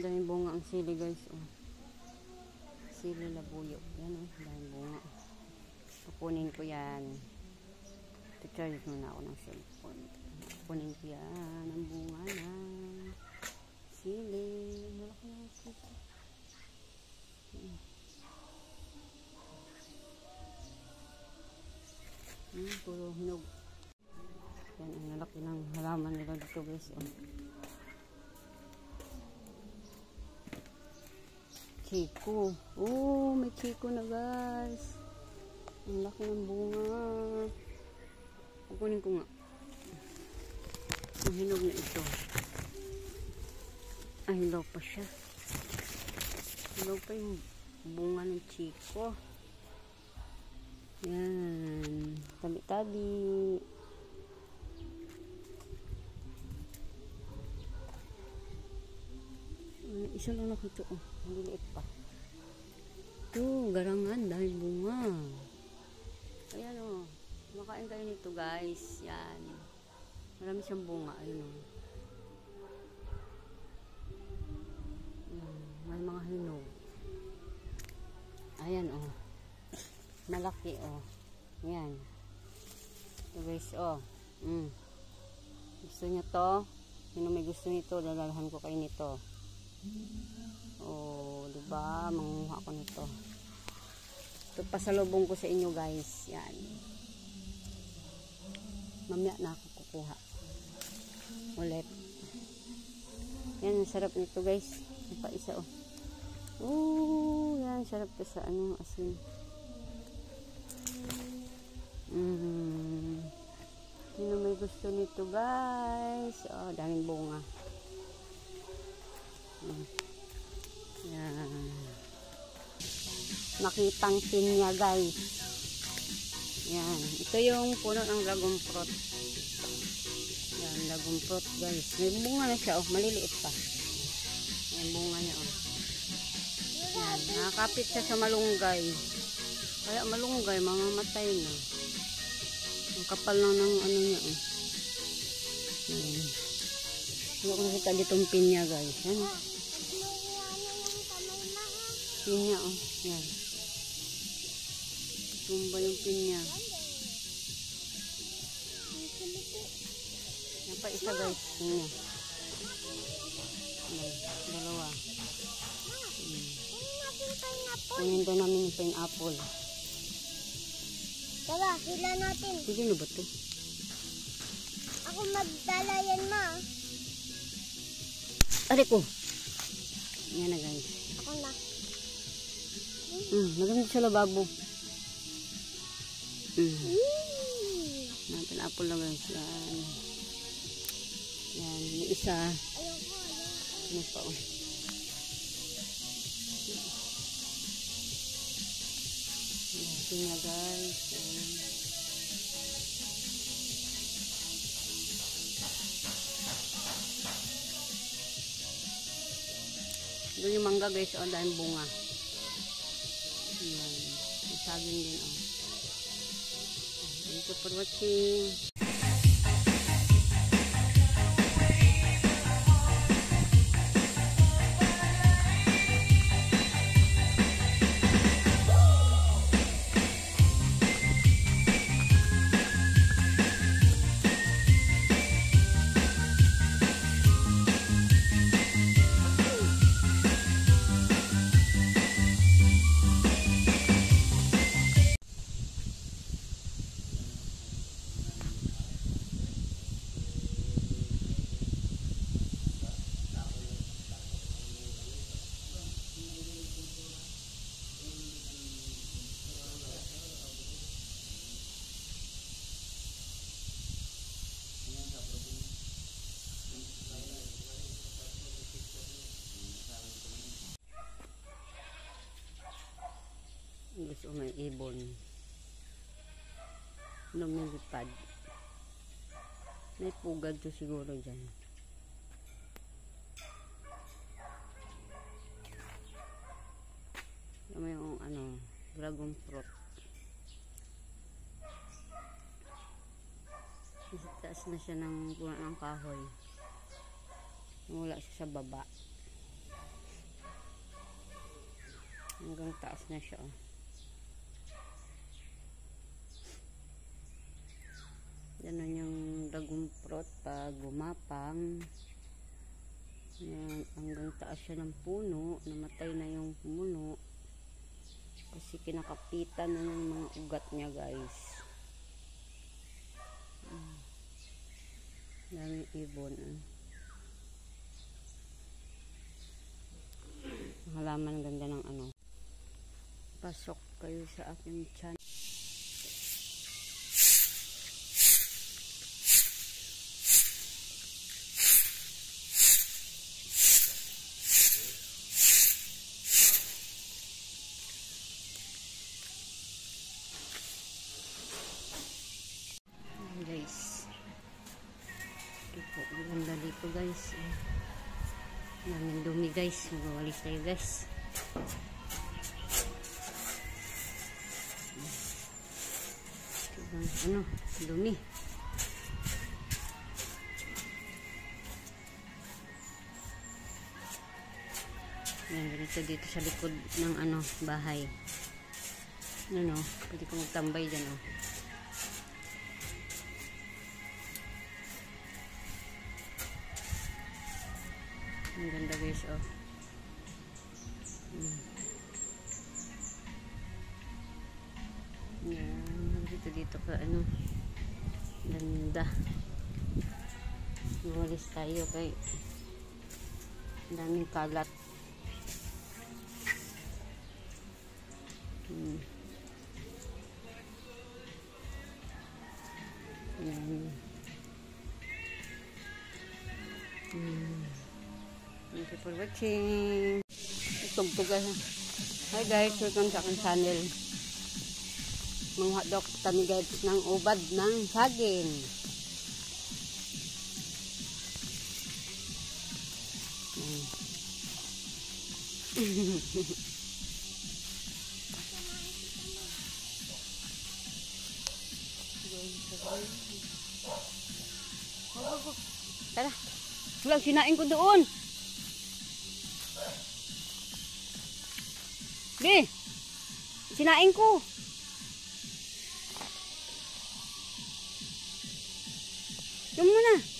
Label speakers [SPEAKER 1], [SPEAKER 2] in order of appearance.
[SPEAKER 1] Daming bunga ang sili guys. Oh. Sili labuyo. Yan oh. Daming bunga. Kukunin ko yan. Charge muna ako ng cellphone. Kukunin ko yan. Ang bunga na sili. Malaki na sili. Puro hinog. Yan ang nalaki ng halaman nila dito guys. Oh. Chiko. Oh, may chiko na guys. Ang laki ng bunga. Kukunin ko nga. Ang hinog na ito. Ay, hilaw pa siya. Hilaw pa yung bunga ng chiko. Yan. Tabi-tabi. Isa lang nakita. Oh, maliliit pa. Ito, garangan dahil bunga. Ayan o. Makain kayo nito guys. Yan. Marami siyang bunga. Ayun o. May mga hinog. Ayan o. Malaki o. Yan. Ito guys o. Gusto nyo to? Sino may gusto nito? Dadalhan ko kayo nito. Oh, diba? Manguha ko nito. Ito pasalubong ko sa inyo guys. Yan. Mamaya na ako kukuha. Ulit. Yan, ang sarap nito guys. Ito pa isa oh. Oh, yan. Sarap to sa ano, asin. Sino may gusto nito guys? Oh, daming bunga. Yan. Makitang pinya guys. Yan. Ito yung puno ng dragon fruit. Yan, dragon fruit guys. May bunga na siya oh. Maliliit pa. Yan, bunga niya oh. Yan. Nakakapit siya sa malunggay. Kaya malunggay, mamamatay na. Ang kapal lang ng ano niya oh. Yan. Hindi ko nakita ditong pinya guys. Yan. Pinya oh. Yan. Tumba yung pinya. Yan pa isa guys. Pinya. Dalawa. Kunin daw namin yung pineapple.
[SPEAKER 2] Tara, hila natin.
[SPEAKER 1] Sige na ba ito?
[SPEAKER 2] Ako magdala yan ma.
[SPEAKER 1] Aray ko. Yan na guys.
[SPEAKER 2] Ako na.
[SPEAKER 1] Maganda sa lababo. Natin apple na guys. Yan. Yan. May isa. Ano pa oh. Yan na guys. Yan. Doon yung mangga guys. O, dahil bunga. Yan. May saging din oh. Thank you for watching. Gusto may ibon. Lumilipad. May pugad to siguro dyan. May yung ano, dragon fruit. Taas na siya ng puno ng kahoy. Mula siya sa baba. Hanggang taas na siya. Oh. Yan yung dragon fruit pag gumapang. Yan, hanggang taas siya ng puno. Namatay na yung puno. Kasi kinakapitan na ng mga ugat niya, guys. Daming ibon. Halaman, ganda ng ano. Pasok kayo sa aking channel. Guys, ito ganda dito, guys. Daming dumi, guys. Magawalis tayo, guys. Ano, dumi. Yan, ganito dito sa likod ng ano, bahay. Ano, pwede ko magtambay dyan, oh. Ang ganda, guys, oh. Yan, dito ka, ano, ganda. Iwalis tayo kay daming kalat. Yan. Thank you for watching. Hi guys, welcome sa aking channel. Mga hotdog kami guys ng ubad ng saging. Tara, wala, sinain ko doon. Be, sinain ko. Diyan mo na.